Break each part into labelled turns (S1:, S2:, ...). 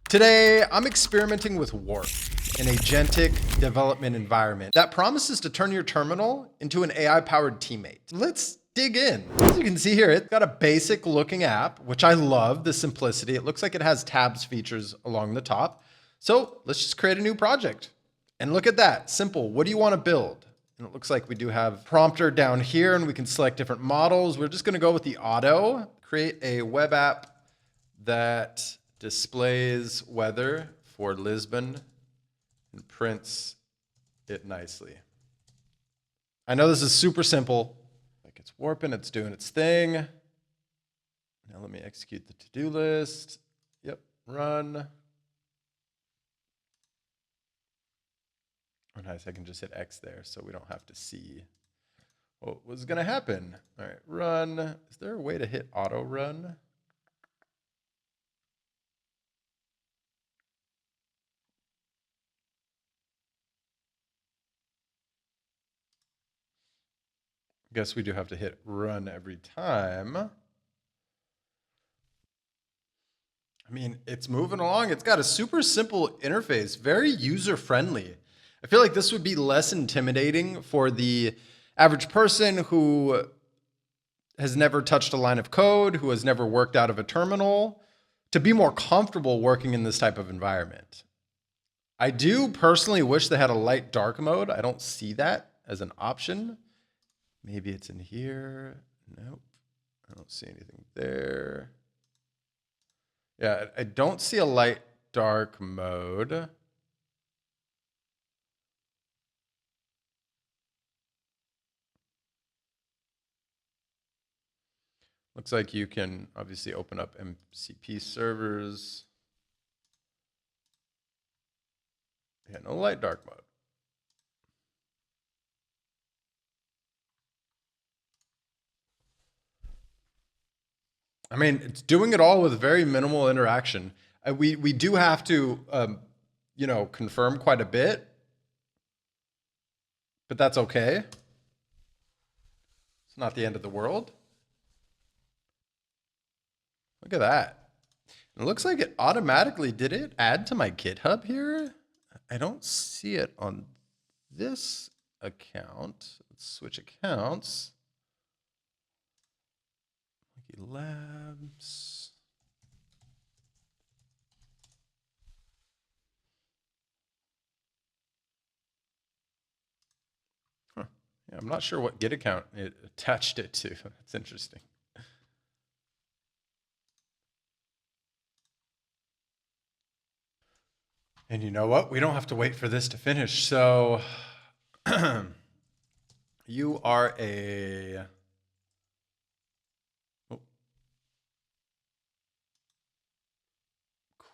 S1: Today, I'm experimenting with Warp, an agentic development environment that promises to turn your terminal into an AI-powered teammate. Let's dig in. As you can see here, it's got a basic looking app, which I love the simplicity. It looks like it has tabs features along the top. So let's just create a new project. And look at that, simple. What do you want to build? And it looks like we do have prompter down here and we can select different models. We're just gonna go with the auto, create a web app that displays weather for Lisbon and prints it nicely. I know this is super simple. Like it's warping, it's doing its thing. Now let me execute the to-do list. Yep, run. Oh, nice, I can just hit X there so we don't have to see what was gonna happen. All right, run. Is there a way to hit auto run? Guess we do have to hit run every time. I mean, it's moving along. It's got a super simple interface, very user-friendly. I feel like this would be less intimidating for the average person who has never touched a line of code, who has never worked out of a terminal, to be more comfortable working in this type of environment. I do personally wish they had a light dark mode. I don't see that as an option. Maybe it's in here. Nope. I don't see anything there. Yeah, I don't see a light dark mode. Looks like you can obviously open up MCP servers. Yeah, no light dark mode. I mean, it's doing it all with very minimal interaction. We do have to, confirm quite a bit, but that's okay. It's not the end of the world. Look at that. It looks like it automatically, did it add to my GitHub here? I don't see it on this account. Let's switch accounts. Labs. Huh. Yeah, I'm not sure what Git account it attached it to. That's interesting. And you know what? We don't have to wait for this to finish. So you are a...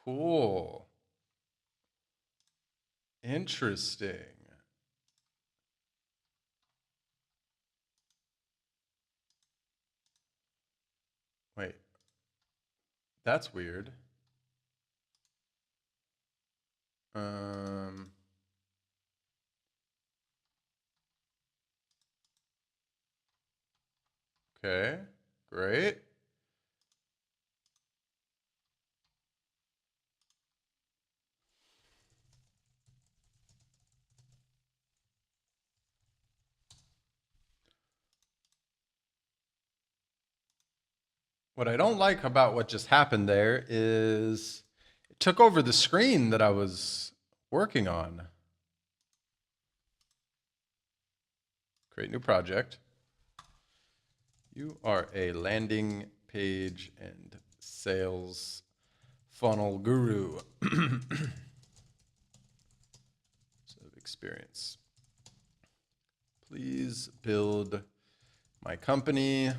S1: Cool. Interesting. Wait. That's weird. Okay, great. What I don't like about what just happened there is it took over the screen that I was working on. Create new project. You are a landing page and sales funnel guru. Experience. Please build my company,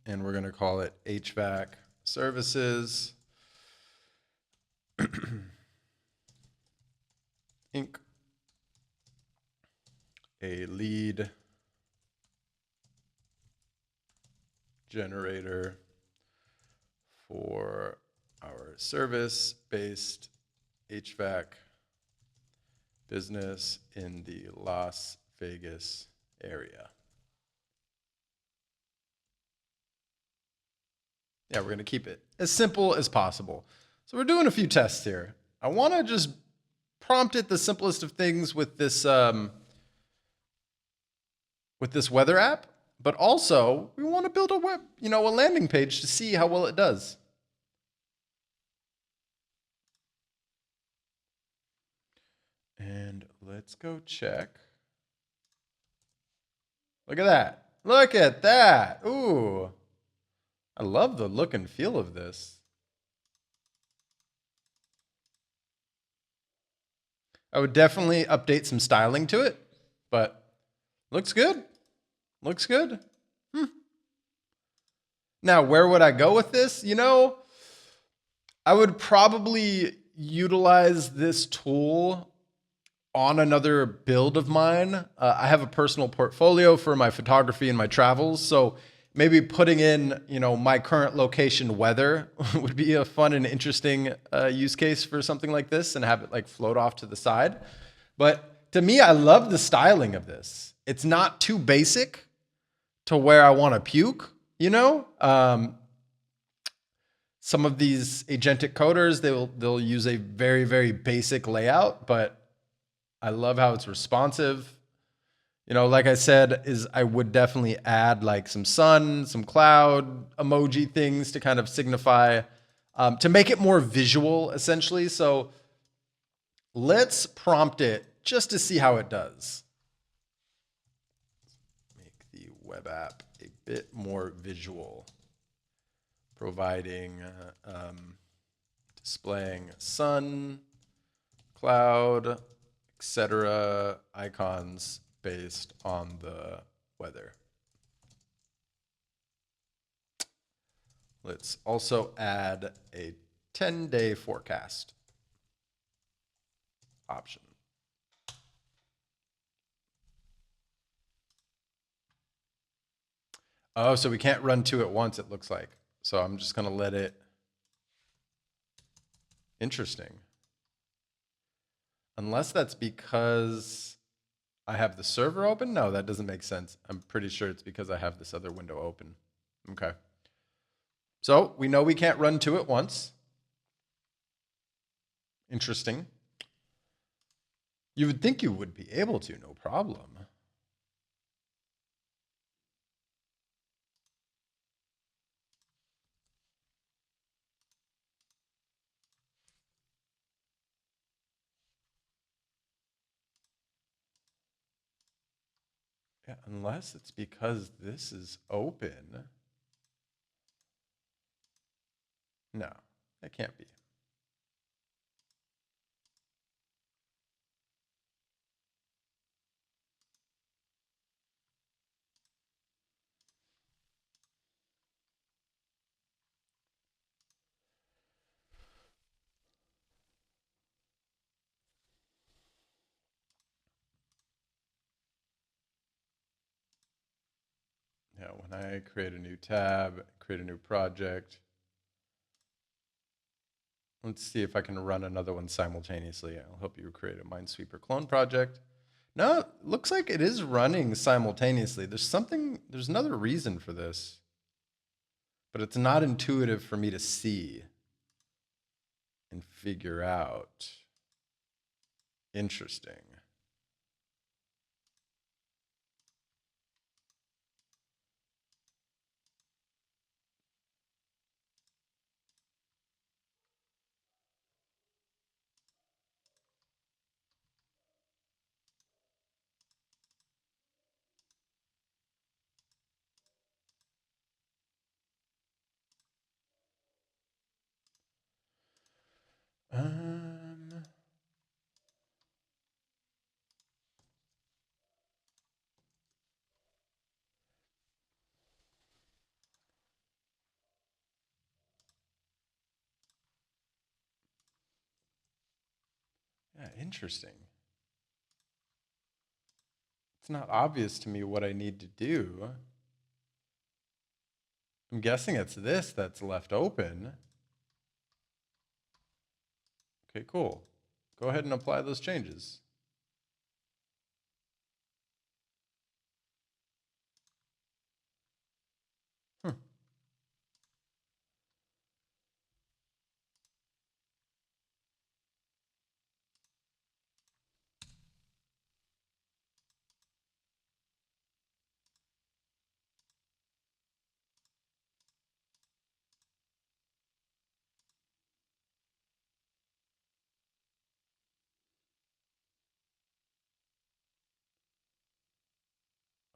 S1: and we're going to call it HVAC Services Inc. A lead generator for our service-based HVAC business in the Las Vegas area. Yeah, we're going to keep it as simple as possible. So we're doing a few tests here. I want to just prompt it the simplest of things with this weather app, but also we want to build a a landing page to see how well it does. And let's go check. Look at that. Look at that. Ooh. I love the look and feel of this. I would definitely update some styling to it, but looks good. Looks good. Now, where would I go with this? I would probably utilize this tool on another build of mine. I have a personal portfolio for my photography and my travels, so maybe putting in, my current location weather would be a fun and interesting use case for something like this, and have it like float off to the side. But to me, I love the styling of this. It's not too basic to where I want to puke, Some of these agentic coders, they'll use a very, very basic layout, but I love how it's responsive. Like I said, I would definitely add like some sun, some cloud emoji things to kind of signify, to make it more visual, essentially. So let's prompt it just to see how it does. Make the web app a bit more visual, providing, displaying sun, cloud, etc. icons based on the weather. Let's also add a 10-day forecast option. Oh, so we can't run two at once, it looks like. So I'm just going to let it. Interesting. Unless that's because I have the server open? No, that doesn't make sense. I'm pretty sure it's because I have this other window open. Okay. So we know we can't run two at once. Interesting. You would think you would be able to, no problem. Yeah, unless it's because this is open. No, that can't be. Yeah, when I create a new tab, create a new project, let's see if I can run another one simultaneously. I'll help you create a Minesweeper clone project. No, it looks like it is running simultaneously. There's another reason for this, but it's not intuitive for me to see and figure out. Interesting. Yeah, interesting. It's not obvious to me what I need to do. I'm guessing it's this that's left open. Okay, cool. Go ahead and apply those changes.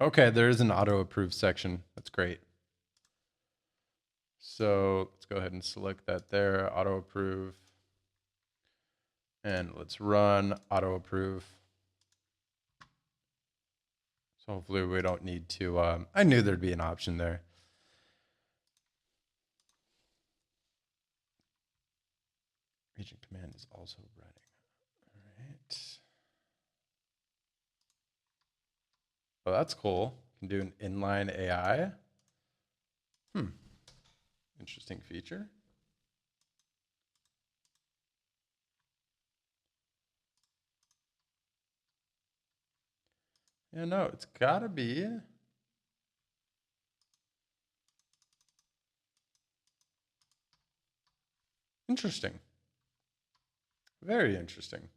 S1: Okay, there is an auto approve section. That's great. So let's go ahead and select that there, auto approve. And let's run auto approve. So hopefully we don't need to, I knew there'd be an option there. Agent command is also running. All right. Oh, that's cool. Can do an inline AI. Interesting feature. Yeah, no, it's gotta be. Interesting. Very interesting.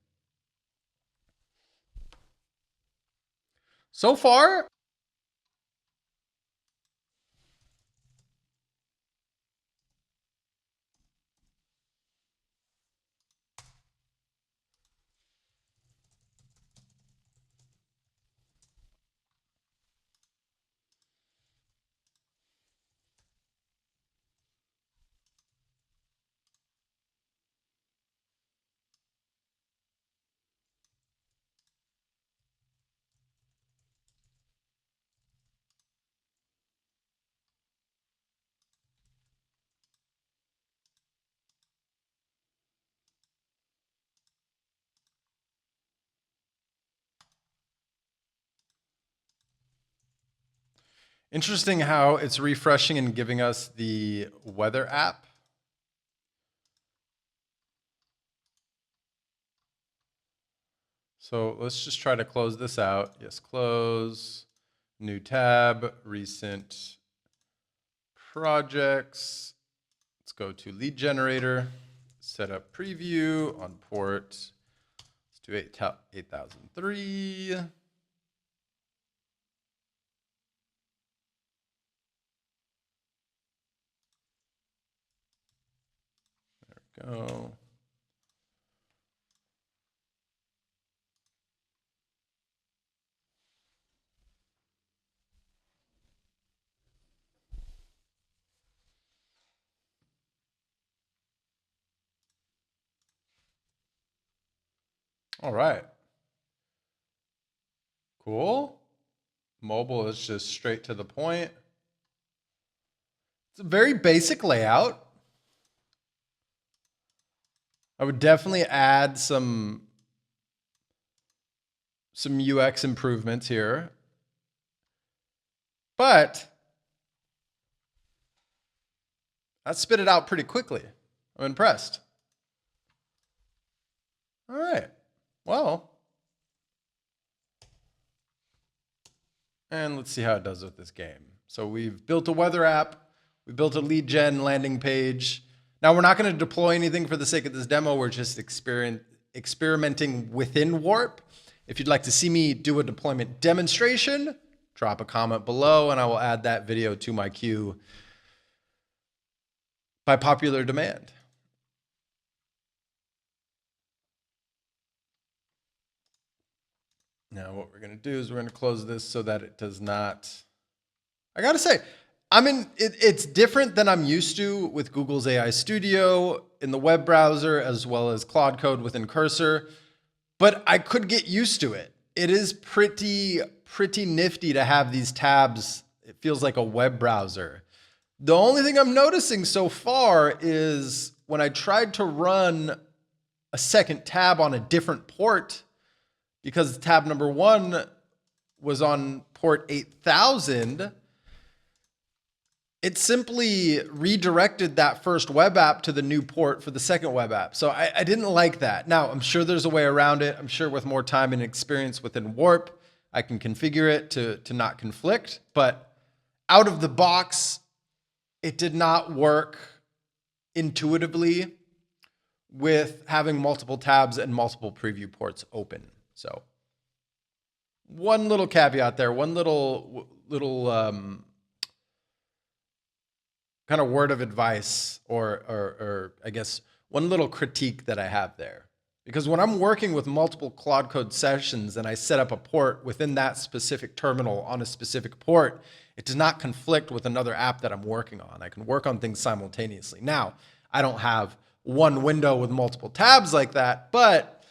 S1: So far, interesting how it's refreshing and giving us the weather app. So let's just try to close this out. Yes, close, new tab, recent projects. Let's go to lead generator, set up preview on port. Let's do 8003. There we go. All right. Cool. Mobile is just straight to the point. It's a very basic layout. I would definitely add some UX improvements here. But that spit it out pretty quickly. I'm impressed. All right. Well, and let's see how it does with this game. So we've built a weather app. We built a lead gen landing page. Now we're not going to deploy anything for the sake of this demo. We're just experimenting within Warp. If you'd like to see me do a deployment demonstration, drop a comment below and I will add that video to my queue by popular demand. Now what we're going to do is we're going to close this so that it does not, I got to say, it's different than I'm used to with Google's AI Studio in the web browser, as well as Claude Code within Cursor, but I could get used to it. It is pretty nifty to have these tabs. It feels like a web browser. The only thing I'm noticing so far is when I tried to run a second tab on a different port, because tab number 1 was on port 8000, it simply redirected that first web app to the new port for the second web app. So I didn't like that. Now, I'm sure there's a way around it. I'm sure with more time and experience within Warp, I can configure it to not conflict. But out of the box, it did not work intuitively with having multiple tabs and multiple preview ports open. So one little caveat there, one little kind of word of advice, or I guess one little critique that I have there. Because when I'm working with multiple Claude Code sessions and I set up a port within that specific terminal on a specific port, it does not conflict with another app that I'm working on. I can work on things simultaneously. Now, I don't have one window with multiple tabs like that, but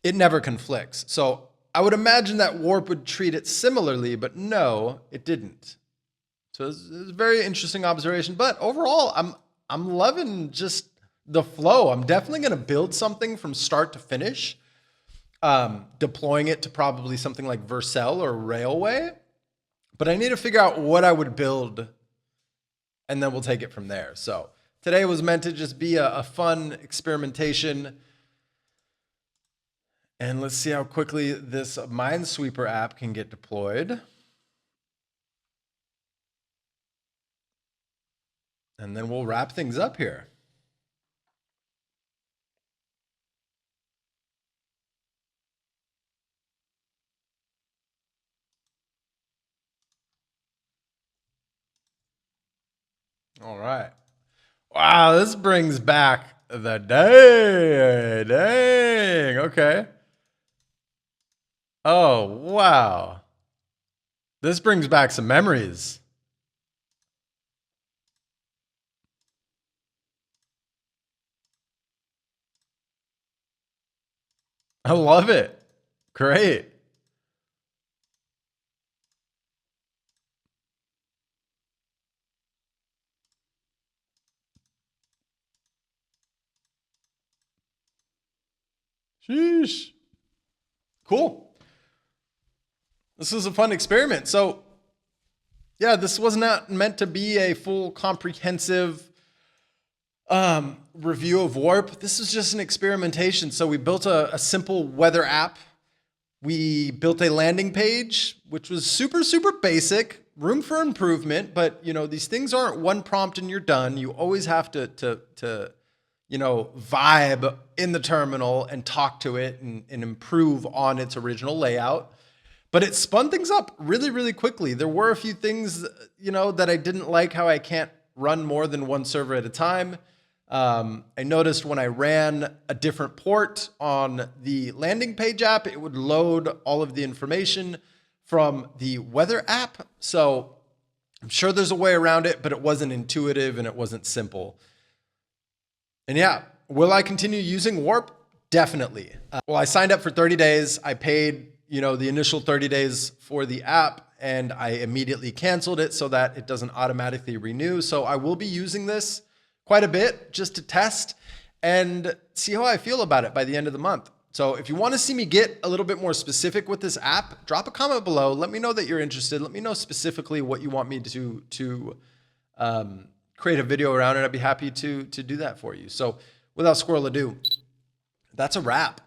S1: it never conflicts. So I would imagine that Warp would treat it similarly, but no, it didn't. So it's a very interesting observation. But overall, I'm loving just the flow. I'm definitely going to build something from start to finish, deploying it to probably something like Vercel or Railway. But I need to figure out what I would build, and then we'll take it from there. So today was meant to just be a fun experimentation. And let's see how quickly this Minesweeper app can get deployed. And then we'll wrap things up here. All right. Wow, this brings back the day. Dang. Okay. Oh, wow. This brings back some memories. I love it. Great. Sheesh. Cool. This was a fun experiment. So, yeah, this was not meant to be a full comprehensive review of Warp. This is just an experimentation. So we built a simple weather app. We built a landing page, which was super, super basic, room for improvement. But, you know, these things aren't one prompt and you're done. You always have to you know, vibe in the terminal and talk to it and improve on its original layout. But it spun things up really, really quickly. There were a few things, you know, that I didn't like, how I can't run more than one server at a time. I noticed when I ran a different port on the landing page app, it would load all of the information from the weather app. So I'm sure there's a way around it, but it wasn't intuitive and it wasn't simple. And yeah, will I continue using Warp? Definitely. Well, I signed up for 30 days. I paid, you know, the initial 30 days for the app, and I immediately canceled it so that it doesn't automatically renew. So I will be using this quite a bit just to test and see how I feel about it by the end of the month. So if you want to see me get a little bit more specific with this app, drop a comment below. Let me know that you're interested. Let me know specifically what you want me to create a video around it. I'd be happy to do that for you. So without squirrel ado, that's a wrap.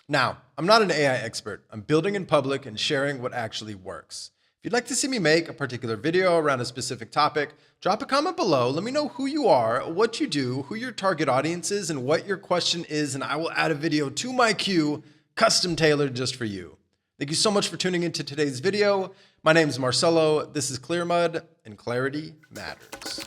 S1: Now, I'm not an AI expert. I'm building in public and sharing what actually works. If you'd like to see me make a particular video around a specific topic, drop a comment below. Let me know who you are, what you do, who your target audience is, and what your question is, and I will add a video to my queue, custom tailored just for you. Thank you so much for tuning into today's video. My name is Marcelo. This is Clearmud, and clarity matters.